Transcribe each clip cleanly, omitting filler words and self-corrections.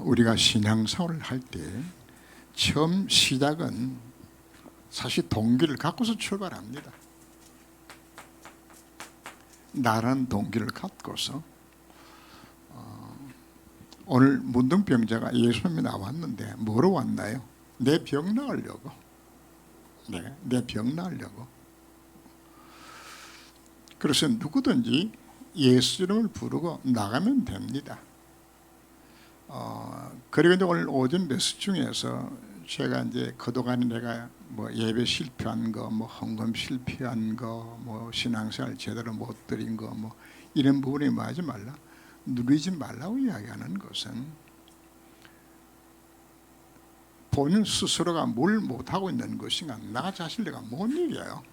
우리가 신앙생활을 할 때 처음 시작은 사실 동기를 갖고서 출발합니다. 나라는 동기를 갖고서 오늘 문둥병자가 예수님이 나왔는데 뭐로 왔나요? 내 병 나으려고. 내 병 나으려고. 그래서 누구든지 예수 이름을 부르고 나가면 됩니다. 그리고 이제 오늘 오전 메시지 중에서 제가 이제 그동안 내가 뭐 예배 실패한 거, 뭐 헌금 실패한 거, 뭐 신앙생활 제대로 못 드린 거, 뭐 이런 부분에 뭐 하지 말라, 누리지 말라고 이야기하는 것은 본인 스스로가 뭘 못하고 있는 것인가, 나 자신 내가 못 이겨요.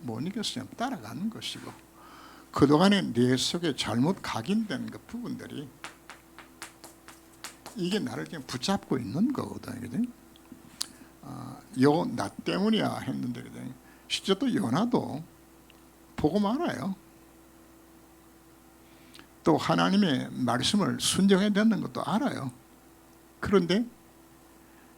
못 이겨서 그냥 따라가는 것이고, 그동안에 내 속에 잘못 각인된 그 부분들이 이게 나를 그냥 붙잡고 있는 거거든요. 요 나 때문이야 했는데, 실제 또 요나도 보고 말아요. 또 하나님의 말씀을 순종해야 되는 것도 알아요. 그런데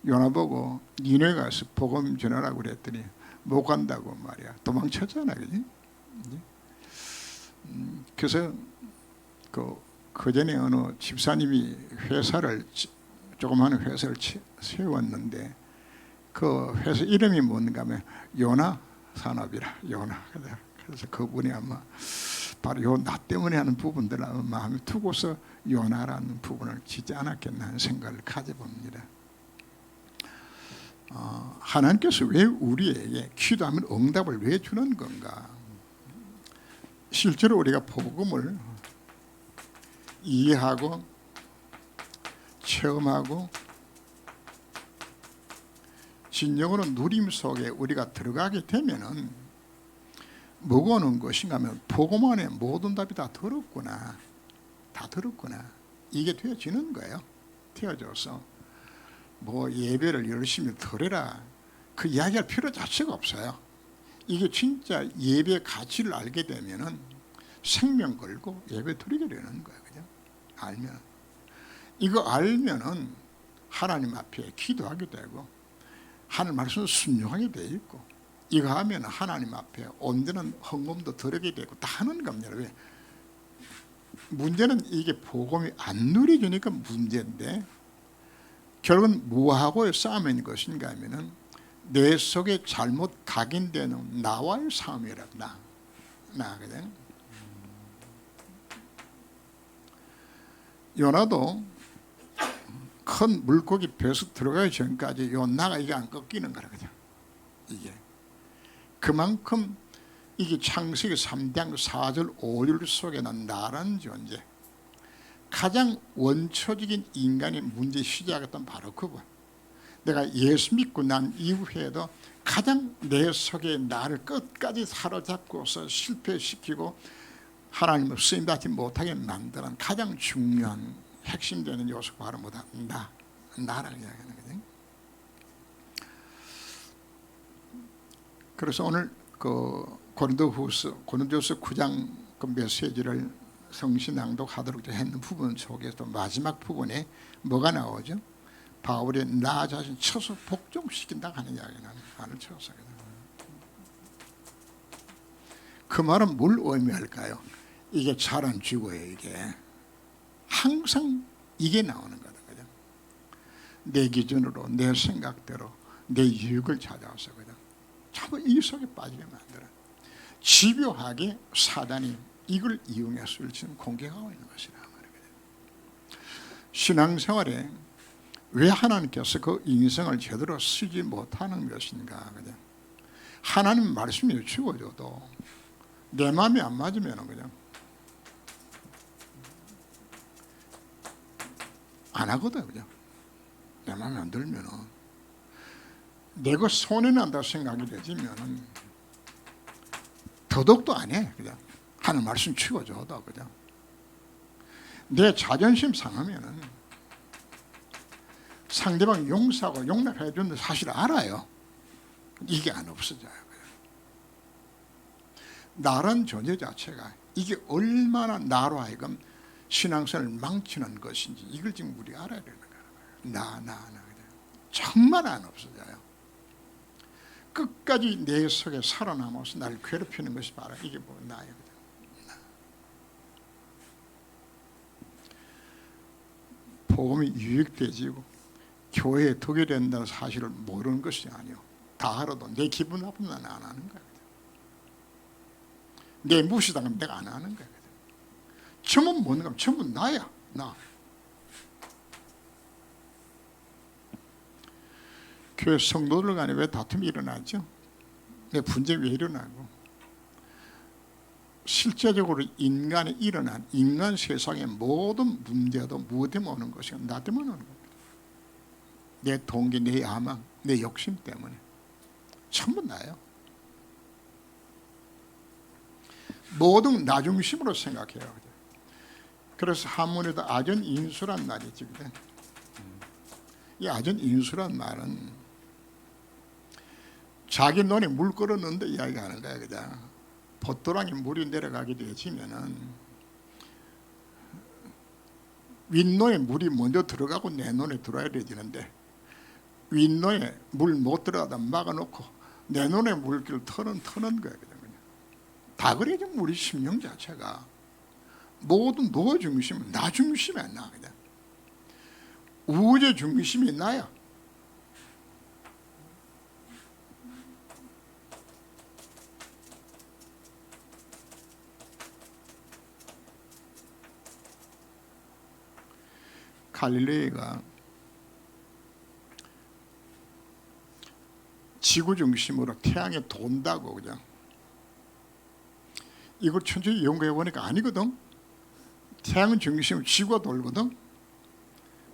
요나 보고 니네 가서 복음 전하라고 그랬더니 못 간다고 말이야. 도망쳤잖아, 그지? 그래서 그 전에 어느 집사님이 회사를, 조그마한 회사를 세웠는데 그 회사 이름이 뭔가 하면 요나 산업이라, 요나. 그래서 그분이 아마 바로 요 나 때문에 하는 부분들을 마음에 두고서 요나라는 부분을 짓지 않았겠나 하는 생각을 가져봅니다. 하나님께서 왜 우리에게 기도하면 응답을 왜 주는 건가? 실제로 우리가 복음을 이해하고 체험하고 진정으로 누림 속에 우리가 들어가게 되면은 뭐가 오는 것인가 하면 복음 안에 모든 답이 다 들었구나, 다 들었구나, 이게 되어지는 거예요. 되어져서 뭐 예배를 열심히 드려라, 그 이야기할 필요 자체가 없어요. 이게 진짜 예배의 가치를 알게 되면은 생명 걸고 예배 드리게 되는 거예요. 그죠? 알면, 이거 알면은 하나님 앞에 기도하게 되고 하나님 말씀을 순종하게 돼 있고, 이거 하면 하나님 앞에 온전한 헌금도 드리게 되고 다 하는 겁니다. 왜? 문제는 이게 복음이 안 누려지니까 문제인데, 결국은 무엇하고의 싸움인 것인가 하면은 내 속에 잘못 각인되는 나와의 싸움이라. 나거든. 요나도 큰 물고기 배에서 들어가기 전까지 요 나가 이게 안 꺾이는 거라. 그죠? 이게 그만큼 이게 창세기 3장 4절 5절 속에는 나라는 존재, 가장 원초적인 인간의 문제 시작했던 바로 그분. 내가 예수 믿고 난 이후에도 가장 내 속에 나를 끝까지 사로잡고서 실패시키고 하나님을 쓰임받지 못하게 만드는 가장 중요한 핵심되는 요소가 바로 뭐다? 나라고 이야기하는 거죠. 그래서 오늘 그 고린도후서 9장 그 메시지를 성신 낭독하도록 했는 부분 속에서 마지막 부분에 뭐가 나오죠? 바울이 나 자신 쳐서 복종시킨다 하는 이야기는 나를 쳐서. 그 말은 뭘 의미할까요? 이게 잘 안 죽어요. 이게 항상 이게 나오는 거다. 그죠? 내 기준으로, 내 생각대로, 내 유익을 찾아와서 그죠? 자꾸 이 속에 빠지게 만들어. 집요하게 사단이 이걸 이용해서 지금 공격하고 있는 것이라 말이거든요. 신앙생활에 왜 하나님께서 그 인생을 제대로 쓰지 못하는 것인가? 그죠? 하나님 말씀이 주어져도 내 마음이 안 맞으면 그냥 안 하거든. 그죠? 내 마음에 안 들면은, 내가 손해난다 생각이 되지면은 더더욱도 안 해. 그죠? 하는 말씀 치워줘도. 그죠? 내 자존심 상하면은 상대방 용서하고 용납해 주는데 사실 알아요. 이게 안 없어져요. 나란 존재 자체가 이게 얼마나 나로 하여금 신앙생활을 망치는 것인지 이걸 지금 우리가 알아야 되는 거예요. 정말 안 없어져요. 끝까지 내 속에 살아남아서 나를 괴롭히는 것이 바로 이게 뭐 나예요. 복음이 유익되지고 교회에 독이 된다는 사실을 모르는 것이 아니요. 다 알아도 내 기분 나쁘면 안 하는 거야. 내 무시당하면 내가 안 하는 거야. 전부 뭔가 전부 나야. 나. 교회 성도들 간에 왜 다툼이 일어나죠? 왜 분쟁이 왜 일어나고? 실제적으로 인간에 일어난 인간 세상의 모든 문제도 무엇 때문에 오는 것이고 나 때문에 오는 겁니다. 내 동기, 내 야망, 내 욕심 때문에 전부 나예요. 모든 나 중심으로 생각해요. 그래서 한문에도 아전인수란 말이 있지. 이 아전인수란 말은 자기 논에 물 끓었는데 이야기하는 거야. 그냥 봇도랑에 물이 내려가게 되어지면은 윗노에 물이 먼저 들어가고 내 논에 들어야 되지는데 윗노에 물 못 들어가다 막아놓고 내 논에 물길을 터는 거야. 그냥. 다 그래. 우리 심령 자체가 모든 너 중심은 나 중심이 안 나. 그냥. 우주 중심이 나야. 갈릴레이가 지구 중심으로 태양에 돈다고 그냥 이걸 천천히 연구해 보니까 아니거든. 태양 중심으로 지구가 돌거든.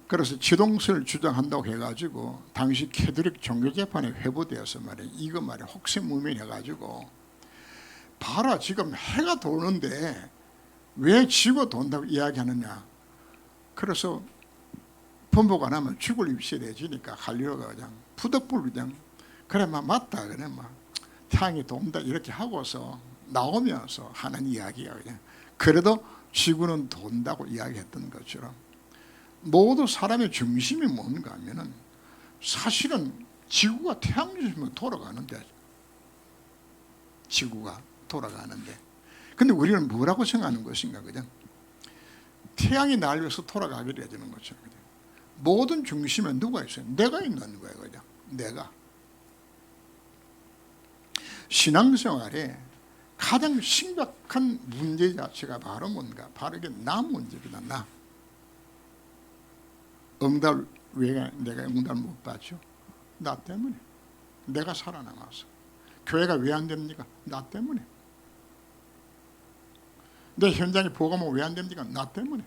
그래서 지동설을 주장한다고 해가지고 당시 캐톨릭 종교재판에 회부되어서 말이야. 이거 말이야 혹세무민해가지고 봐라 지금 해가 도는데 왜 지구가 돈다고 이야기하느냐. 그래서 번복 안 하면 죽을 입시해지니까 갈릴레오가 그냥 푸덕불 그냥 그래 맞다 그래 태양이 돈다 이렇게 하고서 나오면서 하는 이야기야. 그냥 그래도 지구는 돈다고 이야기했던 것처럼 모두 사람의 중심이 뭔가 하면은 사실은 지구가 태양 중심으로 돌아가는데 지구가 돌아가는데 근데 우리는 뭐라고 생각하는 것인가. 그냥 태양이 날 위해서 돌아가게 되는 거죠. 모든 중심에 누가 있어요? 내가 있는 거예요. 그냥 내가. 신앙생활에 가장 심각한 문제 자체가 바로 뭔가? 바로 이게 나 문제입니다. 나. 응답 왜 내가 응답 못 받죠? 나 때문에. 내가 살아남아서. 교회가 왜 안 됩니까? 나 때문에. 내 현장에 복음은 왜 안 됩니까? 나 때문에.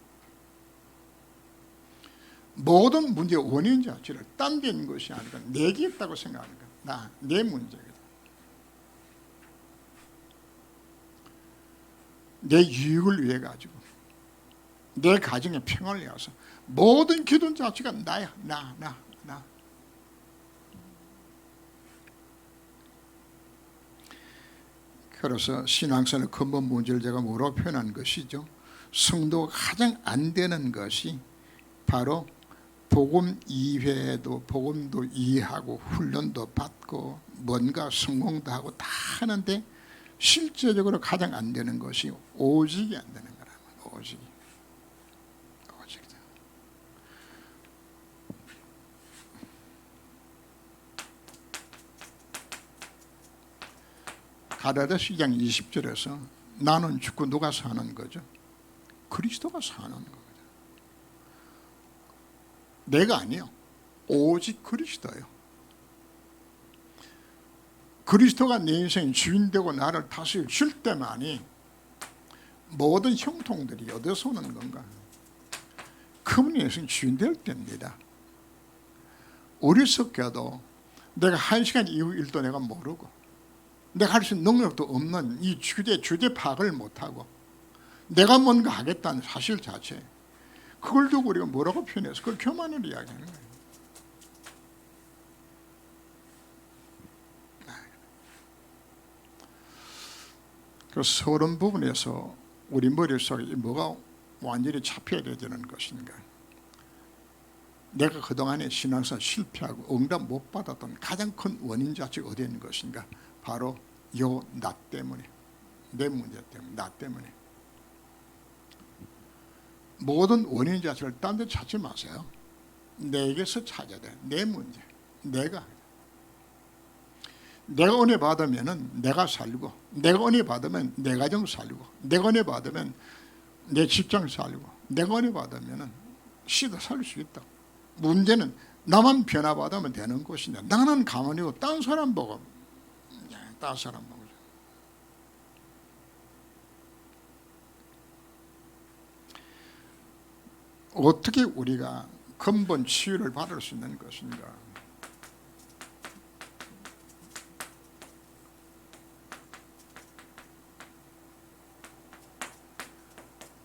모든 문제의 원인 자체를 딴 데 있는 것이 아니라 내게 있다고 생각하는 거야. 내 문제거든. 내 유익을 위해 가지고 내 가정의 평화를 위해서 모든 기도 자체가 나야. 나. 그래서 신앙생활의 근본 문제를 제가 뭐라고 표현한 것이죠. 성도가 가장 안 되는 것이 바로 복음 이해도 복음도 이해하고 훈련도 받고 뭔가 성공도 하고 다 하는데 실제적으로 가장 안 되는 것이 오직이 안 되는 거라면 오직이. 가라데 시장 20절에서 나는 죽고 누가 사는 거죠? 그리스도가 사는 거거든. 내가 아니요. 오직 그리스도예요. 그리스도가 내 인생 주인 되고 나를 다스릴 줄 때만이 모든 형통들이 어디서 오는 건가? 그분이 내 인생 주인 될 때입니다. 어리석게도 내가 1시간 이후 일도 내가 모르고 내가 할 수 있는 능력도 없는 이 주제 파악을 못하고 내가 뭔가 하겠다는 사실 자체 그걸 두고 우리가 뭐라고 표현해서 그걸 교만을 이야기하는 거예요. 그래서 그런 부분에서 우리 머릿속에 뭐가 완전히 잡혀야 되는 것인가. 내가 그동안에 신앙생활 실패하고 응답 못 받았던 가장 큰 원인 자체가 어디에 있는 것인가? 바로 요 나 때문에, 내 문제 때문에, 나 때문에. 모든 원인 자체를 딴 데 찾지 마세요. 내게서 찾아야 돼. 내 문제, 내가 은혜 받으면 내가 살고, 내가 은혜 받으면 내 가정 살고, 내가 은혜 받으면 내 직장 살고, 내가 은혜 받으면 시도 살 수 있다. 문제는 나만 변화받으면 되는 것이냐. 나는 가만히고 딴 사람 보고, 딴 사람 보고. 어떻게 우리가 근본 치유를 받을 수 있는 것인가?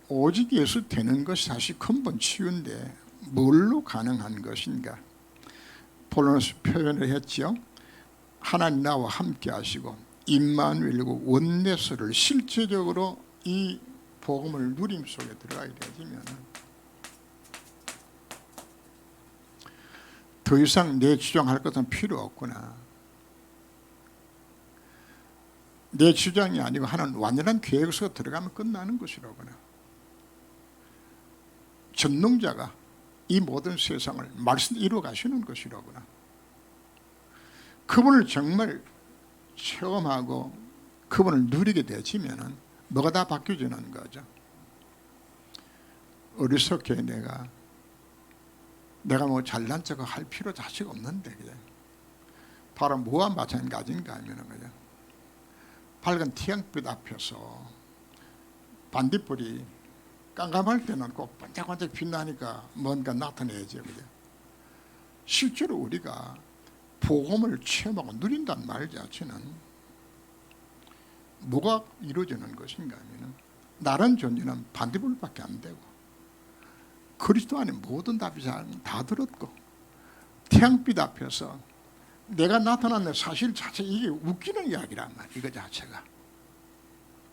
오직 예수 되는 것이 사실 근본 치유인데 뭘로 가능한 것인가? 폴로니아서 표현을 했죠. 하나님 나와 함께 하시고 임마누엘이고 원내스를 실제적으로 이 복음을 누림 속에 들어가게 되면 더 이상 내 주장할 것은 필요 없구나. 내 주장이 아니고 하나는 완전한 계획 속에 들어가면 끝나는 것이로구나. 전능자가 이 모든 세상을 말씀으로 이루어 가시는 것이로구나. 그분을 정말 체험하고 그분을 누리게 되지면 뭐가 다 바뀌어지는 거죠. 어리석게 내가 뭐 잘난 척을 할 필요 자체가 없는데 그냥 바로 뭐와 마찬가지인가 하면 그냥 밝은 태양빛 앞에서 반딧불이 깜깜할 때는 꼭 반짝반짝 빛나니까 뭔가 나타내야죠. 그죠? 실제로 우리가 복음을 체험하고 누린다는 말 자체는 뭐가 이루어지는 것인가 하면 나란 존재는 반딧불밖에 안 되고 그리스도 안에 모든 답이 다 들었고 태양빛 앞에서 내가 나타났는 사실 자체 이게 웃기는 이야기란 말이야. 이거 자체가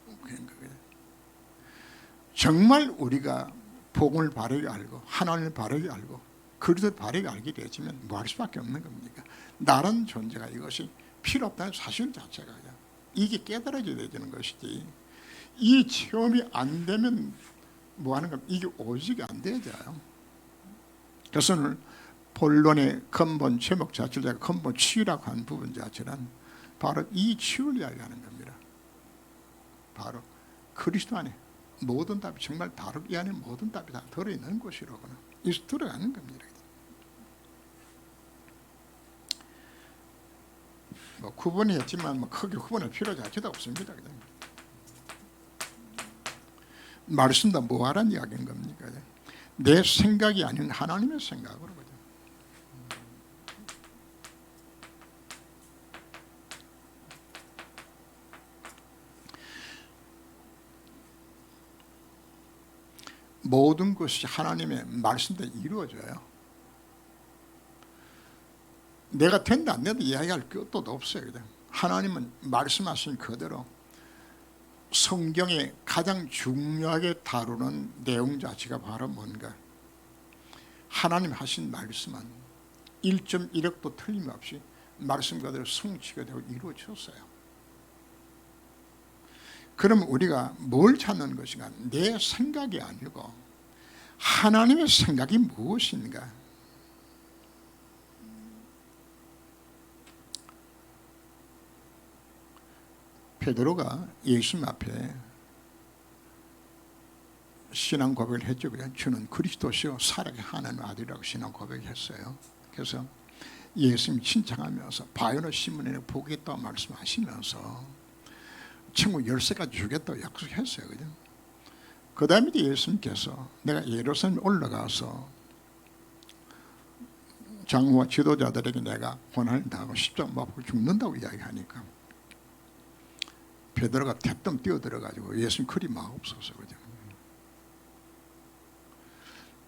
웃기는 거거든. 정말 우리가 복음을 바르게 알고 하나님을 바르게 알고 그리스도를 바르게 알게 되지면 뭐 할 수밖에 없는 겁니까? 나란 존재가 이것이 필요 없다는 사실 자체가 이게 깨달아져야 되는 것이지 이 체험이 안 되면 뭐 하는 겁니까? 이게 오직이 안 되잖아요. 그래서 오늘 본론의 근본 제목 자체를 제가 근본 치유라고 한 부분 자체는 바로 이 치유를 이야기하는 겁니다. 바로 그리스도 안에 모든 답이 정말 바로 이 안에 모든 답이 다 들어있는 것이로구나. 이서 들어가는 겁니다. 뭐 구분했지만 뭐 크게 구분할 필요 자체도 없습니다. 말씀도 뭐하란 이야기인 겁니까? 내 생각이 아닌 하나님의 생각으로 거죠. 모든 것이 하나님의 말씀대로 이루어져요. 내가 된다 안 된다 이야기할 것도 없어요. 그냥 하나님은 말씀하신 그대로 성경에 가장 중요하게 다루는 내용 자체가 바로 뭔가 하나님 하신 말씀은 1.1억도 틀림없이 말씀 그대로 성취가 되고 이루어졌어요. 그럼 우리가 뭘 찾는 것인가? 내 생각이 아니고 하나님의 생각이 무엇인가? 베드로가 예수님 앞에 신앙 고백을 했죠. 그냥 주는 그리스도시요 살아계 하나님 아들이라고 신앙 고백했어요. 그래서 예수님 칭찬하면서 바요나 시몬에게 보겠다고 말씀하시면서 천국 10세까지 주겠다고 약속했어요. 그죠? 그 다음에 예수님께서 내가 예루살렘에 올라가서 장로와 지도자들에게 내가 고난을 당하고 십자가 못 박고 죽는다고 이야기하니까 베드로가 대뜸 뛰어들어가지고 예수님 그리 마옵소서. 그죠?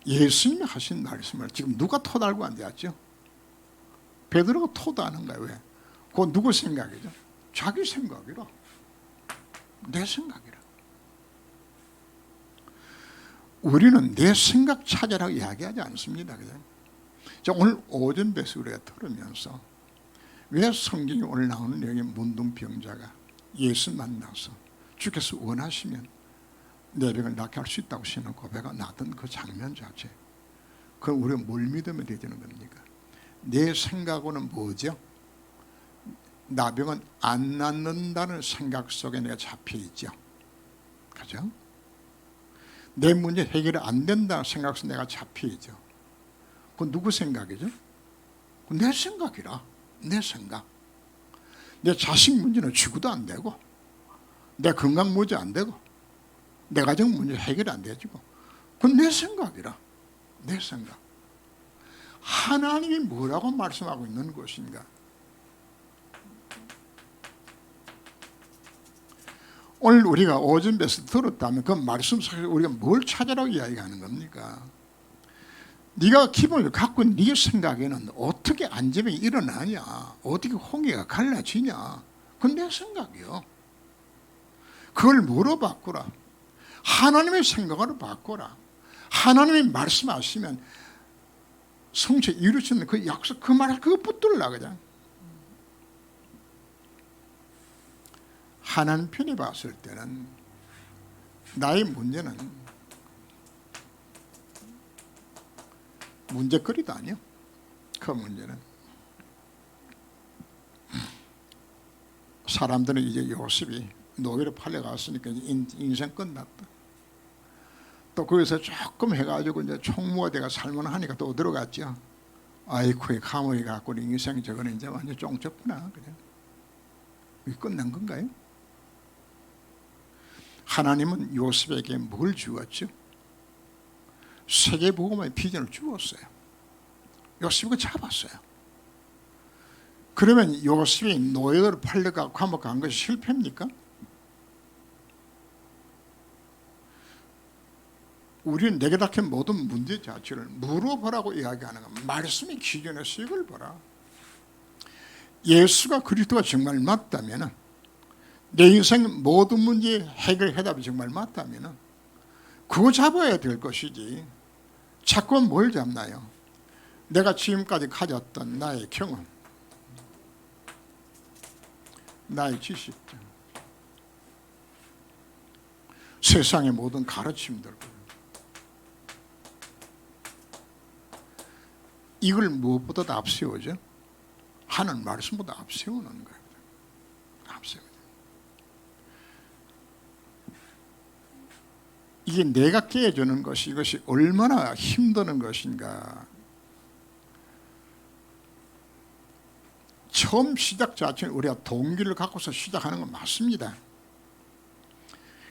예수님이 하신 말씀을 지금 누가 토달고 앉았죠? 베드로가 토도하는 거예요. 왜? 그건 누구 생각이죠? 자기 생각이라. 내 생각이라. 우리는 내 생각 찾으라고 이야기하지 않습니다. 그냥 자, 오늘 오전 배수 우리가 들으면서 왜 성경이 오늘 나오는 내용의 문둥병자가 예수 만나서 주께서 원하시면 내 병을 낫게 할 수 있다고 하시는 고백가 나던 그 장면 자체, 그럼 우리가 뭘 믿으면 되는 겁니까? 내 생각으로는 뭐죠? 나병은 안 낫는다는 생각 속에 내가 잡혀 있죠. 그죠? 내 문제 해결이 안 된다는 생각 속에 내가 잡혀 있죠. 그건 누구 생각이죠? 내 생각이라. 내 생각. 내 자식 문제는 죽어도 안 되고, 내 건강 문제 안 되고, 내 가정 문제 해결이 안 되지고, 그건 내 생각이라. 내 생각. 하나님이 뭐라고 말씀하고 있는 것인가? 오늘 우리가 오전 배서 들었다면 그 말씀 속에서 우리가 뭘 찾으라고 이야기하는 겁니까? 네가 기본을 갖고 네 생각에는 어떻게 안정이 일어나냐, 어떻게 홍해가 갈라지냐, 그건 내 생각이요. 그걸 뭐로 바꾸라? 하나님의 생각으로 바꾸라. 하나님이 말씀하시면 성체 이루시는 그 약속, 그 말을 그거 붙들라. 그냥 하나님 편히 봤을 때는 나의 문제는 문제거리도 아니요. 그 문제는 사람들은 이제 요셉이 노예로 팔려갔으니까 인생 끝났다. 또 거기서 조금 해가지고 이제 총무가 돼가 살만하니까 또 들어갔죠. 아이쿠의 감옥에 갖고 인생 저거는 이제 완전 쫑쳤구나. 그래. 이게 끝난 건가요? 하나님은 요셉에게 뭘 주었죠? 세계복음의 비전을 주었어요. 요셉이 그 잡았어요. 그러면 요셉이 노예로 팔려가고 감옥 간 것이 실패입니까? 우리는 내게 닥친 모든 문제 자체를 물어보라고 이야기하는 것. 말씀의 기준에서 이걸 보라. 예수가 그리스도가 정말 맞다면, 내 인생 모든 문제 해결 해답이 정말 맞다면 그거 잡아야 될 것이지, 자꾸 뭘 잡나요? 내가 지금까지 가졌던 나의 경험, 나의 지식, 세상의 모든 가르침들, 이걸 무엇보다도 앞세우죠. 하는 말씀보다 앞세우는 거예요. 앞세우죠. 이게 내가 깨주는 것이, 이것이 얼마나 힘드는 것인가. 처음 시작 자체는 우리가 동기를 갖고서 시작하는 건 맞습니다.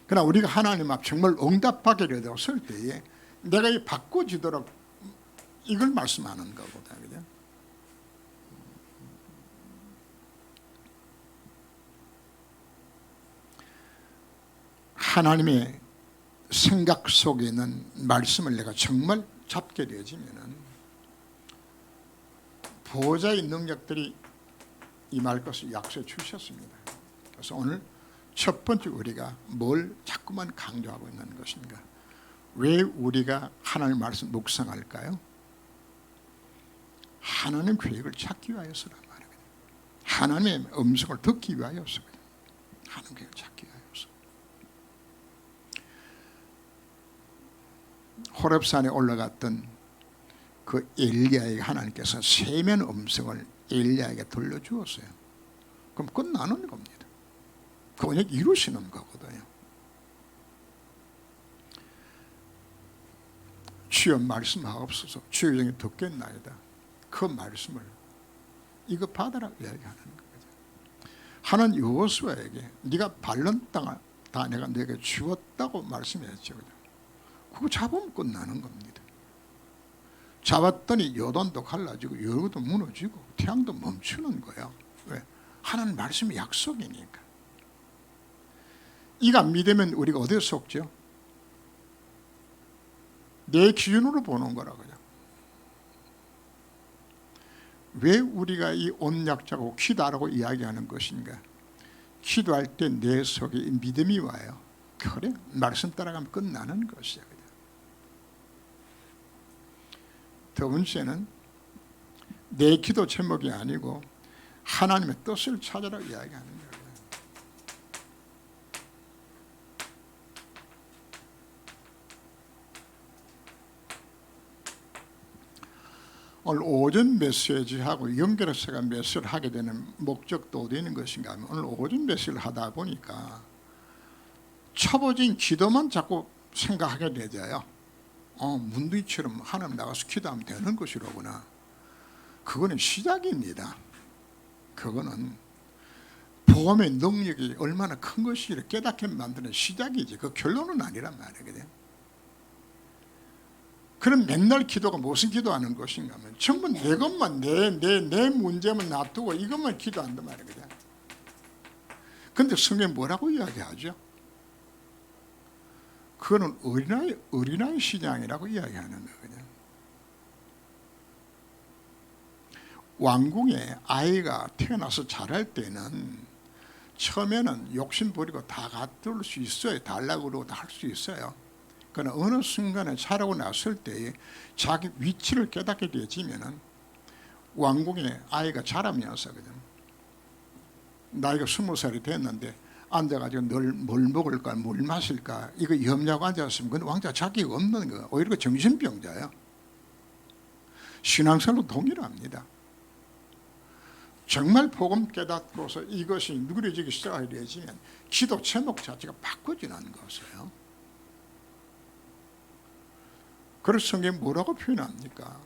그러나 우리가 하나님 앞 정말 응답하게 되었을 때에 내가 이 바꿔지도록 이걸 말씀하는 거보다, 그죠? 하나님의 생각 속에 있는 말씀을 내가 정말 잡게 되어지면은 보호자의 능력들이 임할 것을 약속해 주셨습니다. 그래서 오늘 첫 번째 우리가 뭘 자꾸만 강조하고 있는 것인가? 왜 우리가 하나님의 말씀 묵상할까요? 하나님 계획을 찾기 위하여서란 말이에요. 하나님의 음성을 듣기 위하여서, 하나님 계획을 찾기 위하여서. 호렙산에 올라갔던 그 엘리야에게 하나님께서 세면 음성을 엘리야에게 들려주었어요. 그럼 끝나는 겁니다. 그 언약 이루시는 거거든요. 주여 말씀하옵소서, 주여 영이 듣겠나이다. 그 말씀을 이거 받아라 이야기하는 거죠. 하나님 여호수아에게 네가 밟는 땅을 다 내가 너에게 주었다고 말씀했죠. 그거 잡으면 끝나는 겁니다. 잡았더니 요단도 갈라지고 여리고도 무너지고 태양도 멈추는 거야. 왜? 하나님 말씀이 약속이니까. 이거 안 믿으면 우리가 어디에 속죠? 내 기준으로 보는 거라고요. 왜 우리가 이 언약자고 기도하라고 이야기하는 것인가? 기도할 때 내 속에 믿음이 와요. 그래? 말씀 따라가면 끝나는 것이야. 두 번째는 내 기도 제목이 아니고 하나님의 뜻을 찾으라고 이야기하는 거예요. 오늘 오전 메시지하고 연결해서 제가 메시지를 하게 되는 목적도 어디 있는 것인가 하면 오늘 오전 메시지를 하다 보니까 초보적인 기도만 자꾸 생각하게 되져요. 문두이처럼 하나님 나가서 기도하면 되는 것이로구나. 그거는 시작입니다. 그거는 복음의 능력이 얼마나 큰 것이를 깨닫게 만드는 시작이지 그 결론은 아니란 말이거든요. 그럼 맨날 기도가 무슨 기도하는 것인가 하면 전부 내 것만 내 문제만 놔두고 이것만 기도한단 말이거든요. 그런데 성경이 뭐라고 이야기하죠? 그거는 어린아이 시장이라고 이야기하는 거거든요. 왕궁에 아이가 태어나서 자랄 때는 처음에는 욕심 부리고 다 갖을 수 있어요. 달라고 그러고 다 할 수 있어요. 그러나 어느 순간에 자라고 났을 때에 자기 위치를 깨닫게 되어지면은 왕궁에 아이가 자라면서거든. 나이가 20살이 됐는데 앉아가지고 뭘 먹을까 뭘 마실까 이거 염려하고 앉았으면 그건 왕자 자기가 없는 거야. 오히려 정신병자야. 신앙생활로 동일합니다. 정말 복음 깨닫고서 이것이 누그러지기 시작하게 되어지면 기도 제목 자체가 바꿔지는 것이에요. 그래서 성경이 뭐라고 표현합니까?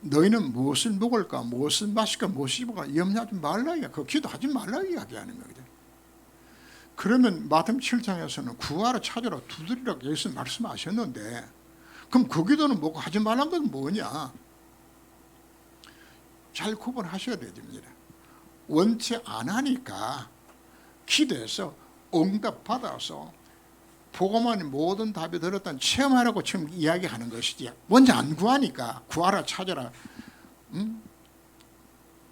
너희는 무엇을 먹을까 무엇을 마실까 무엇을 입을까 염려하지 말라 이야. 그 기도하지 말라 이야기하는 거거든. 그러면 마태복음 7장에서는 구하라 찾으라 두드리라고 예수님 말씀하셨는데 그럼 그 기도는 뭐고 하지 말라는 건 뭐냐? 잘 구분하셔야 됩니다. 원치 안 하니까 기도해서 응답 받아서 복음만이 모든 답이 들었다는 체험하라고 지금 이야기하는 것이지 먼저 안 구하니까 구하라 찾아라.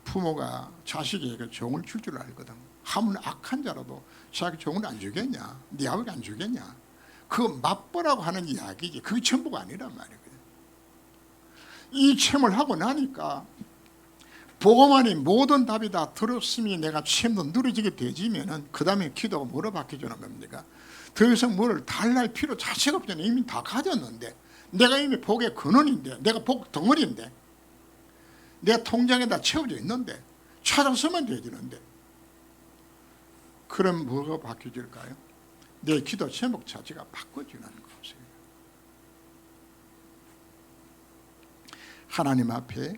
부모가 자식에게 종을 줄 줄 알거든. 하면 악한 자라도 자기 종을 안 주겠냐? 네 아버지 안 주겠냐? 그거 맛보라고 하는 이야기지 그게 전부가 아니란 말이거든. 이 체험을 하고 나니까 복음 안에 모든 답이 다 들었으니 내가 체험도 누려지게 되지면은 그 다음에 기도가 뭐로 바뀌어주는 겁니까? 더 이상 뭐를 달랄 필요 자체가 없잖아요. 이미 다 가졌는데 내가 이미 복의 근원인데 내가 복 덩어리인데 내 통장에 다 채워져 있는데 찾아서만 되지는데 그럼 뭐가 바뀌어질까요? 내 기도 제목 자체가 바꿔주는 것이에요. 하나님 앞에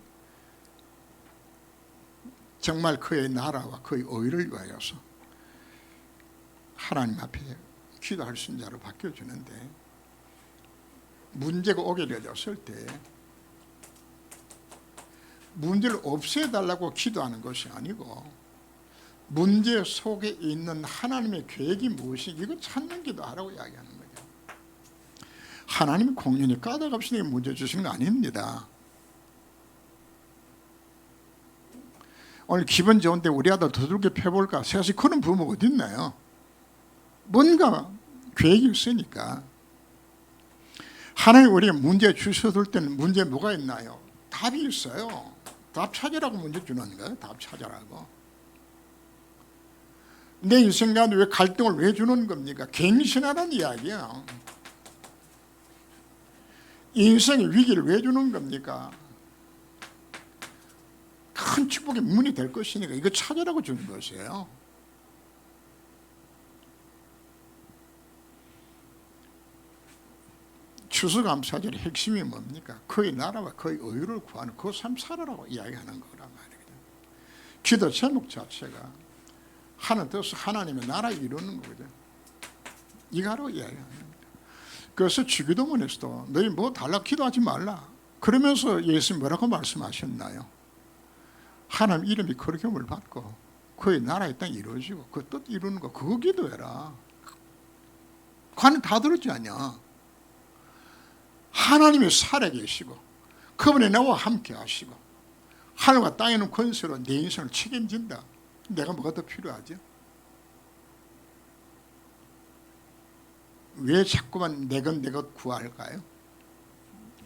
정말 그의 나라와 그의 의를 위하여서 하나님 앞에 기도할 수 있는 자로 바뀌어주는데 문제가 오게 되었을 때 문제를 없애달라고 기도하는 것이 아니고 문제 속에 있는 하나님의 계획이 무엇이 이거 찾는 기도하라고 이야기하는 거죠. 하나님이 공연히 까닭없이 문제 주신 거 아닙니다. 오늘 기분 좋은데 우리 아들 두들겨 패볼까? 사실 그런 부모가 어디 있나요? 뭔가 계획이 있으니까. 하나님 우리가 문제 주셔둘 때는 문제 뭐가 있나요? 답이 있어요. 답 찾으라고 문제 주는 거예요. 답 찾으라고. 내 인생 가운데 왜 갈등을 왜 주는 겁니까? 갱신하라는 이야기야. 인생의 위기를 왜 주는 겁니까? 큰 축복의 문이 될 것이니까 이거 찾으라고 주는 것이에요. 추수감사절의 핵심이 뭡니까? 그의 나라와 그의 의를 구하는 그 삶 살아라고 이야기하는 거란 말이거든요. 기도 제목 자체가 하는 뜻은 하나님의 나라 이루는 거거든요. 이거로 이야기하는 겁니다. 그래서 주기도문에서도 너희 뭐 달라 기도하지 말라. 그러면서 예수님 뭐라고 말씀하셨나요? 하나님 이름이 거룩함을 받고 그의 나라의 땅이 이루어지고 그 뜻 이루는 거 그거 기도해라. 관은 다 들었지 않냐? 하나님이 살아계시고 그분이 나와 함께 하시고 하늘과 땅에 있는 권세로 내 인생을 책임진다. 내가 뭐가 더 필요하죠? 왜 자꾸만 내 것 구할까요?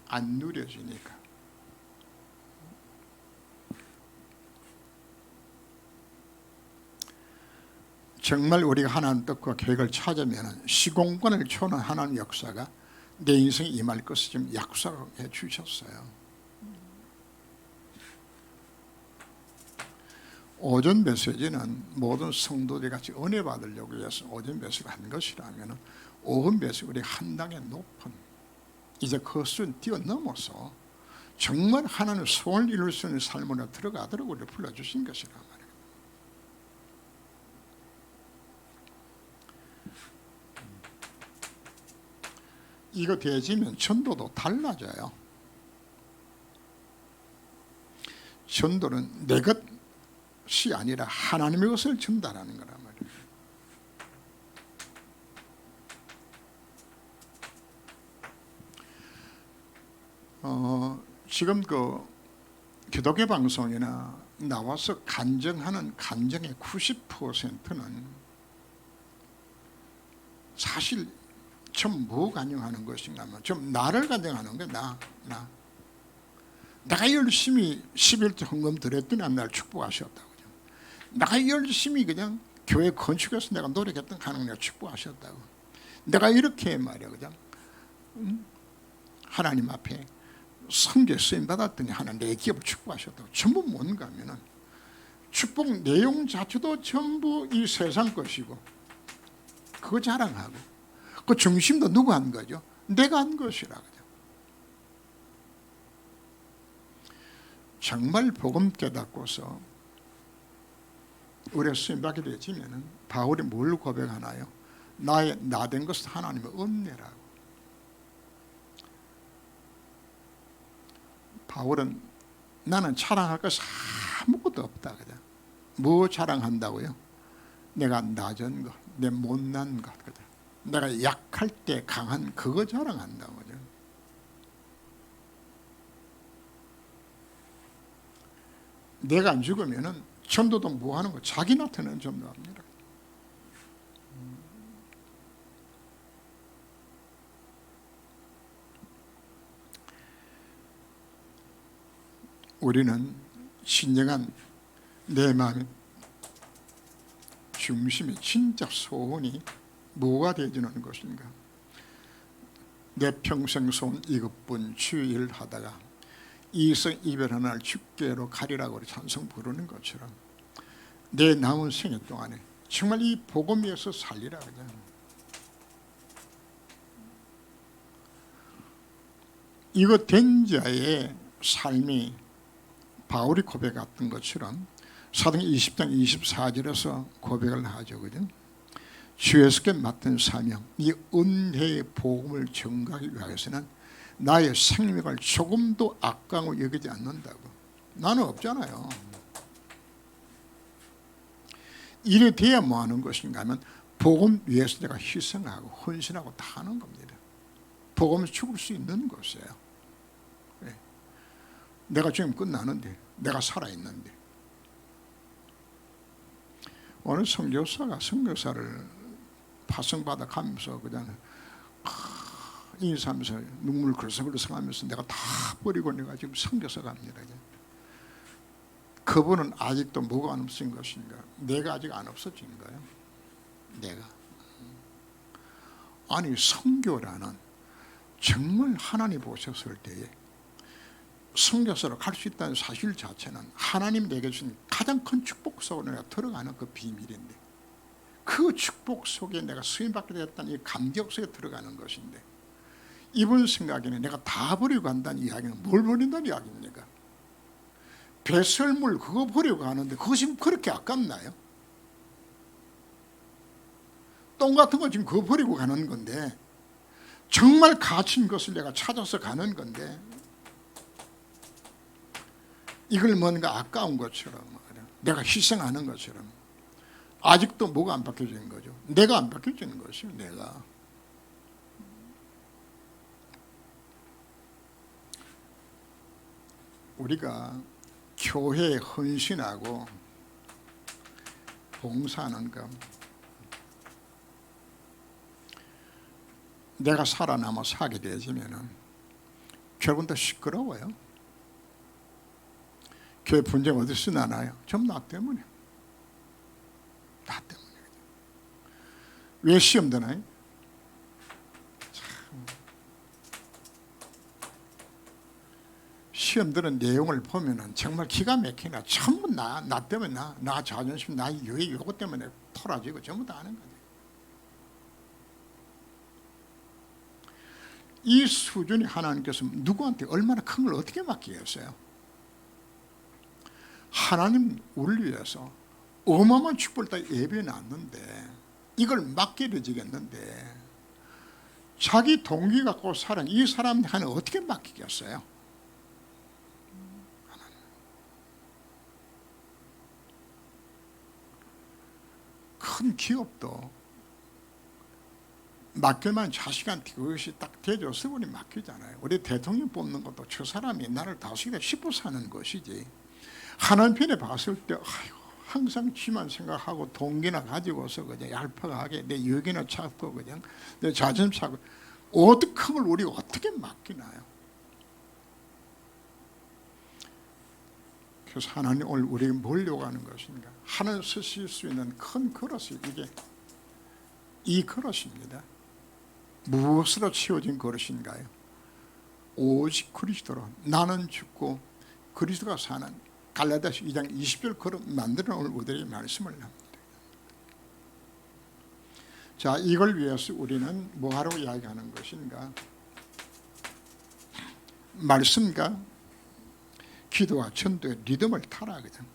안 누려지니까. 정말 우리가 하나님 뜻과 계획을 찾으면 시공간을 초월한 하나님 역사가 내 인생에 임할 것을 지금 약속해 주셨어요. 오전 메시지는 모든 성도들이 같이 은혜 받으려고 해서 오전 메시지를 한 것이라면 오후 메시지 우리 한 단계 높은 이제 그 수준 뛰어넘어서 정말 하나님의 소원을 이룰 수 있는 삶으로 들어가도록 우리를 불러주신 것이라 말이에요. 이거 되어지면 전도도 달라져요. 전도는 내 것이 아니라 하나님의 것을 전달하는 거란 말이에요. 지금 그 기독교 방송이나 나와서 간증하는 간증의 90%는 사실 좀 뭐 간증하는 것인가 하면 좀 나를 간증하는 거야. 내가 열심히 11조 헌금 드렸더니 나를 축복하셨다고. 내가 열심히 그냥 교회 건축해서 내가 노력했던 하나님 내가 축복하셨다고. 내가 이렇게 말이야 그냥 하나님 앞에 성교 쓰임 받았더니 하나님 내 기업을 축복하셨다고. 전부 뭔가 하면은 축복 내용 자체도 전부 이 세상 것이고 그거 자랑하고 그 중심도 누가 한 거죠? 내가 한 것이라. 정말 복음 깨닫고서 우리가 쓰임받게 되어지면 바울이 뭘 고백하나요? 나의 나된 것은 하나님의 은혜라고. 바울은 나는 자랑할 것이 아무것도 없다. 그냥. 뭐 자랑한다고요? 내가 낮은 것, 내 못난 것, 내가 약할 때 강한 그거 자랑한다고. 그냥. 내가 안 죽으면은 전도도 뭐 하는 거? 자기 나타내는 전도합니다. 우리는 신령한 내 마음의 중심이 진짜 소원이 뭐가 되어지는 것인가? 내 평생 소원 이것뿐 주일 하다가 이성 이별하는 날 죽게로 가리라고 찬송 부르는 것처럼 내 남은 생애 동안에 정말 이 복음 위에서 살리라. 그냥. 이거 된 자의 삶이 바울이 고백했던 것처럼 사도행 20장 24절에서 고백을 하죠. 그죠? 주 예수께 맡은 사명, 이 은혜의 복음을 전가하기 위해서는 나의 생명을 조금도 아까워 여기지 않는다고. 나는 없잖아요. 이래 돼야 뭐 하는 것인가 하면 복음 위해서 내가 희생하고 헌신하고 다 하는 겁니다. 복음을 죽을 수 있는 것이에요. 네. 내가 지금 끝나는데 내가 살아있는데 어느 선교사가 선교사를 파송받아 가면서 그냥 인사하면서 눈물 글썽글썽 하면서 내가 다 버리고 내가 지금 선교사 갑니다. 그분은 아직도 뭐가 안 없어진 것인가? 내가 아직 안 없어진 거예요. 내가. 아니 선교라는 정말 하나님 보셨을 때에 선교사로 갈 수 있다는 사실 자체는 하나님 내게 주신 가장 큰 축복 속으로 내가 들어가는 그 비밀인데 그 축복 속에 내가 수임받게 되었다는 이 감격 속에 들어가는 것인데 이분 생각에는 내가 다 버리고 간다는 이야기는 뭘 버린다는 이야기입니까? 배설물 그거 버리고 가는데 그것이 그렇게 아깝나요? 똥 같은 거 지금 그거 버리고 가는 건데 정말 가치 있는 것을 내가 찾아서 가는 건데 이걸 뭔가 아까운 것처럼 내가 희생하는 것처럼 아직도 뭐가 안 바뀌어지는 거죠? 내가 안 바뀌어지는 것이요. 내가. 우리가 교회에 헌신하고 봉사하는 것 내가 살아남아서 하게 되어지면 결국은 더 시끄러워요. 교회 분쟁 어디서 나나요? 좀 나 때문에. 나 때문에. 왜 시험 드나요? 시험 드는 내용을 보면은 정말 기가 막히나. 전부 나 때문에 나 자존심, 나 요거 때문에 토라지고 전부 다 하는 거죠. 이 수준이 하나님께서 누구한테 얼마나 큰 걸 어떻게 맡기겠어요? 하나님 우리를 위해서 어마어마한 축복을 다 예배해 놨는데 이걸 맡겨지겠는데 자기 동기 갖고 사랑, 이 사람한테 어떻게 맡기겠어요? 큰 기업도 맡길만 자식한테 그것이 딱 대줘서 우리 맡기잖아요. 우리 대통령 뽑는 것도 저 사람이 나를 다스리다 싶어 사는 것이지. 하나님 편에 봤을 때 항상 지만 생각하고 동기나 가지고서 그냥 얄팍하게 내 여기나 찾고 그냥 내 자존심 찾고 어떻게 큰 걸 우리가 어떻게 맡기나요? 그래서 하나님 오늘 우리에게 뭘 요구하는 것인가? 하늘 쓰실 수 있는 큰 그릇이 이게 이 그릇입니다. 무엇으로 채워진 그릇인가요? 오직 그리스도로 나는 죽고 그리스도가 사는 갈라디아서 2장 20절 그릇 만들어 오늘 우리에게 말씀을 합니다. 자, 이걸 위해서 우리는 뭐하라고 이야기하는 것인가? 말씀과 기도와 전도의 리듬을 타라. 그냥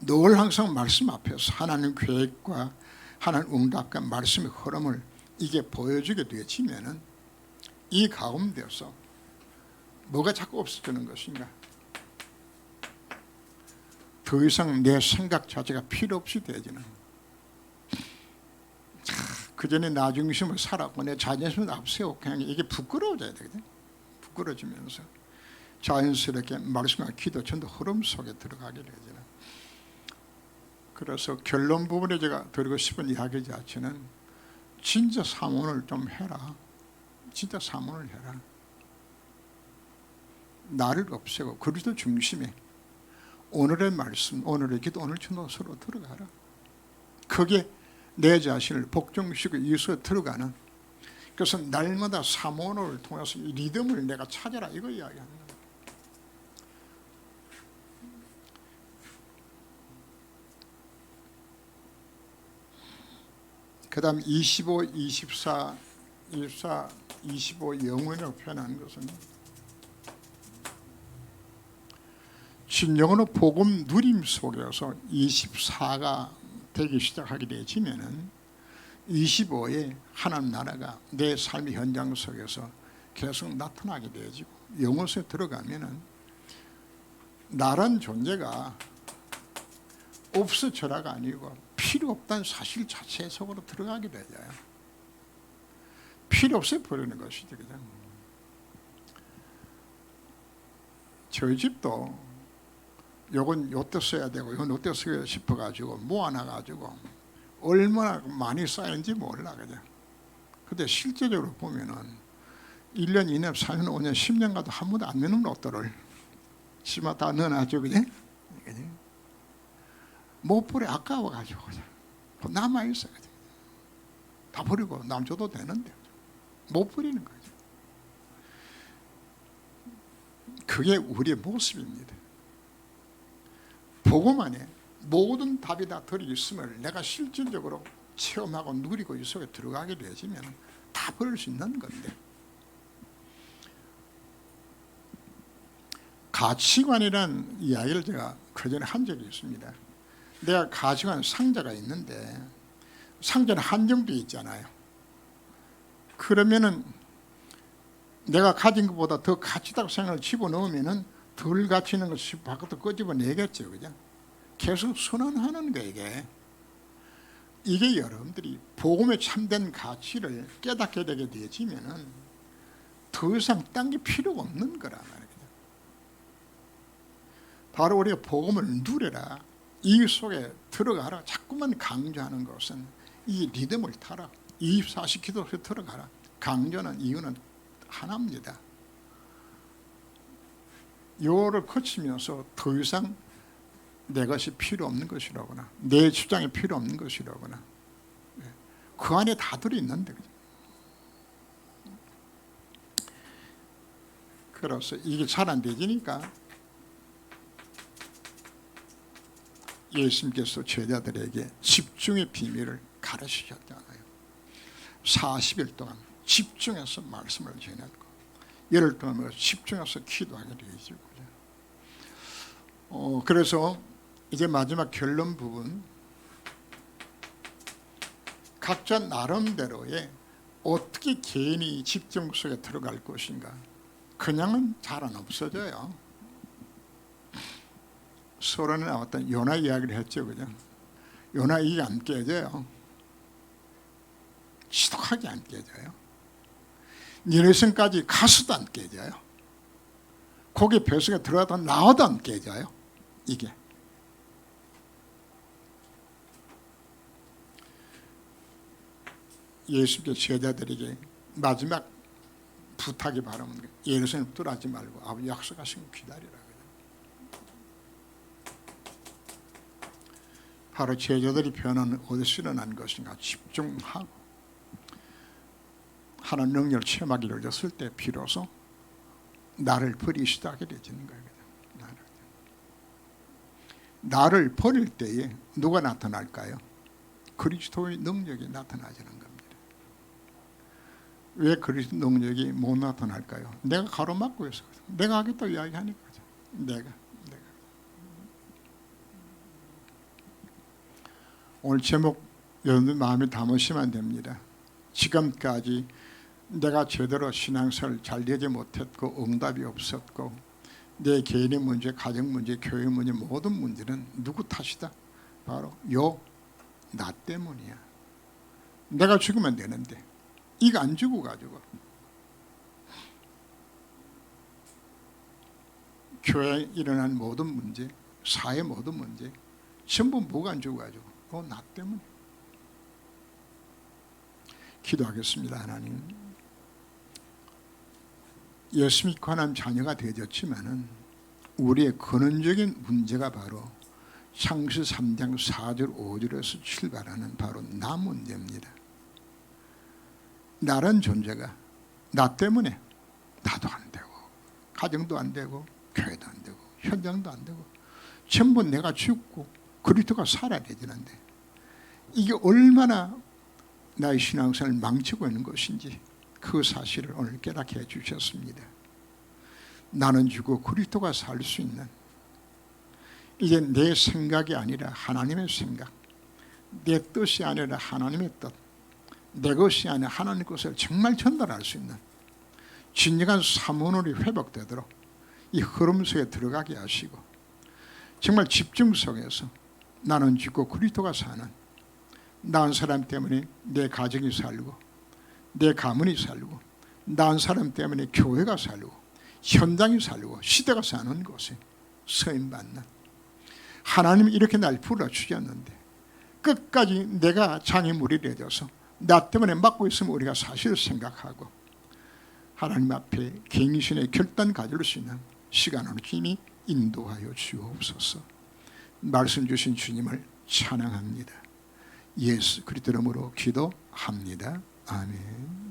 늘 항상 말씀 앞에서 하나님 계획과 하나님 응답과 말씀의 흐름을 이게 보여주게 되어지면은 이 가운데서 뭐가 자꾸 없어지는 것인가? 더 이상 내 생각 자체가 필요 없이 되어지는. 그 전에 나 중심을 살았고 내 자존심을 앞세우고 그냥 이게 부끄러워져야 되거든. 부끄러워지면서 자연스럽게 말씀과 기도 전도 흐름 속에 들어가게 되잖아. 그래서 결론 부분에 제가 드리고 싶은 이야기 자체는 진짜 사모를 좀 해라. 진짜 사모를 해라. 나를 없애고 그리스도 중심에 오늘의 말씀, 오늘의 기도, 오늘 전도 서로 들어가라. 그게 내 자신을 복종시키고 이수에 들어가는. 그래서 날마다 사모를 통해서 이 리듬을 내가 찾아라. 이거 이야기하는 거예요. 그 다음 25, 24, 25 영혼이라고 표현하는 것은 진영으로 복음 누림 속에서 24가 되기 시작하게 되지면은 25에 하나님 나라가 내 삶의 현장 속에서 계속 나타나게 되어지고 영혼에 들어가면은 나란 존재가 없어져라가 아니고 필요 없다는 사실 자체 속으로 들어가게 되죠. 필요 없어 버리는 것이죠. 그냥 저희 집도 요건 요때 써야 되고 이건 요때 써야 싶어가지고 모아놔가지고 얼마나 많이 쌓였는지 몰라. 그냥 근데 실제적으로 보면은 1년, 2년, 4년, 5년, 10년 가도 한 번도 안 넣는 옷들을 치마 다 넣어놨죠. 그냥 못 버려. 아까워가지고 그냥 남아있어. 그냥 다 버리고 남 줘도 되는데 못 버리는 거죠. 그게 우리의 모습입니다. 복음 안에 모든 답이 다 들어있음을 내가 실질적으로 체험하고 누리고 이 속에 들어가게 되지면 다 버릴 수 있는 건데, 가치관이란 이야기를 제가 그전에 한 적이 있습니다. 내가 가치관 상자가 있는데 상자는 한정돼 있잖아요. 그러면은 내가 가진 것보다 더 가치 있다고 생각을 집어넣으면은 덜 가치 있는 것을 바깥으로 끄집어내겠죠. 그죠? 계속 선언하는 거예요. 이게 여러분들이 복음의 참된 가치를 깨닫게 되게 되어지면은 더 이상 딴 게 필요가 없는 거란 말이에요. 바로 우리가 복음을 누려라, 이 속에 들어가라 자꾸만 강조하는 것은 이 리듬을 타라, 24시 기도에 들어가라. 강조는 이유는 하나입니다. 요를 거치면서 더 이상 내 것이 필요 없는 것이라거나 내 주장이 필요 없는 것이라거나 그 안에 다 들어있는데. 그래서 이게 잘 안 되지니까 예수님께서 제자들에게 집중의 비밀을 가르치셨잖아요. 40일 동안 집중해서 말씀을 전했고 열흘 동안 집중해서 기도하게 되죠. 그래서 이제 마지막 결론 부분, 각자 나름대로의 어떻게 개인이 집중 속에 들어갈 것인가. 그냥은 잘 안 없어져요. 서론에 나왔던 요나 이야기를 했죠, 그죠? 요나 이게 안 깨져요. 지독하게 안 깨져요. 니네성까지 가서도 안 깨져요. 고기 뱃속에 들어가다 나와도 안 깨져요. 이게 예수께서 제자들에게 마지막 부탁이 바라는 예루살렘 떠나지 말고 아버지 약속하신 거 기다리라. 바로 제자들이 변화는 어디서 일어난 것인가. 집중하고 하나님 능력을 체험하기를 어렸을 때 비로소 나를 버리기 시작하게 되는 거예요. 나를 버릴 때에 누가 나타날까요? 그리스도의 능력이 나타나지는 겁니다. 왜 그리스도 능력이 못 나타날까요? 내가 가로막고 있어. 내가 하겠다고 이야기하니까. 내가. 오늘 제목 여러분 마음에 담으시면 됩니다. 지금까지 내가 제대로 신앙생활을 잘 되지 못했고 응답이 없었고 내 개인의 문제, 가정 문제, 교회 문제 모든 문제는 누구 탓이다? 바로 나 때문이야. 내가 죽으면 되는데 이거 안 죽어 가지고 교회에 일어난 모든 문제, 사회 모든 문제 전부 뭐가 안 죽어 가지고 나 때문에. 기도하겠습니다. 하나님, 예수 믿고 하나님 자녀가 되었지만은 우리의 근원적인 문제가 바로 창세기 3장 4절 5절에서 출발하는 바로 나 문제입니다. 나란 존재가 나 때문에 나도 안 되고 가정도 안 되고 교회도 안 되고 현장도 안 되고 전부 내가 죽고 그리스도가 살아야 되는데 이게 얼마나 나의 신앙생활을 망치고 있는 것인지 그 사실을 오늘 깨닫게 해주셨습니다. 나는 죽고 그리스도가 살 수 있는, 이제 내 생각이 아니라 하나님의 생각, 내 뜻이 아니라 하나님의 뜻, 내 것이 아니라 하나님의 것을 정말 전달할 수 있는 진정한 사문원이 회복되도록 이 흐름 속에 들어가게 하시고 정말 집중 속에서 나는 죽고 그리스도가 사는, 낳은 사람 때문에 내 가정이 살고 내 가문이 살고 낳은 사람 때문에 교회가 살고 현장이 살고 시대가 사는 곳에 서임받는, 하나님이 이렇게 날 불러주셨는데 끝까지 내가 장애물이 되어서 나 때문에 막고 있으면 우리가 사실을 생각하고 하나님 앞에 갱신의 결단 가질 수 있는 시간을 주님이 인도하여 주옵소서. 말씀 주신 주님을 찬양합니다. 예수 그리스도 이름으로 기도합니다. 아멘.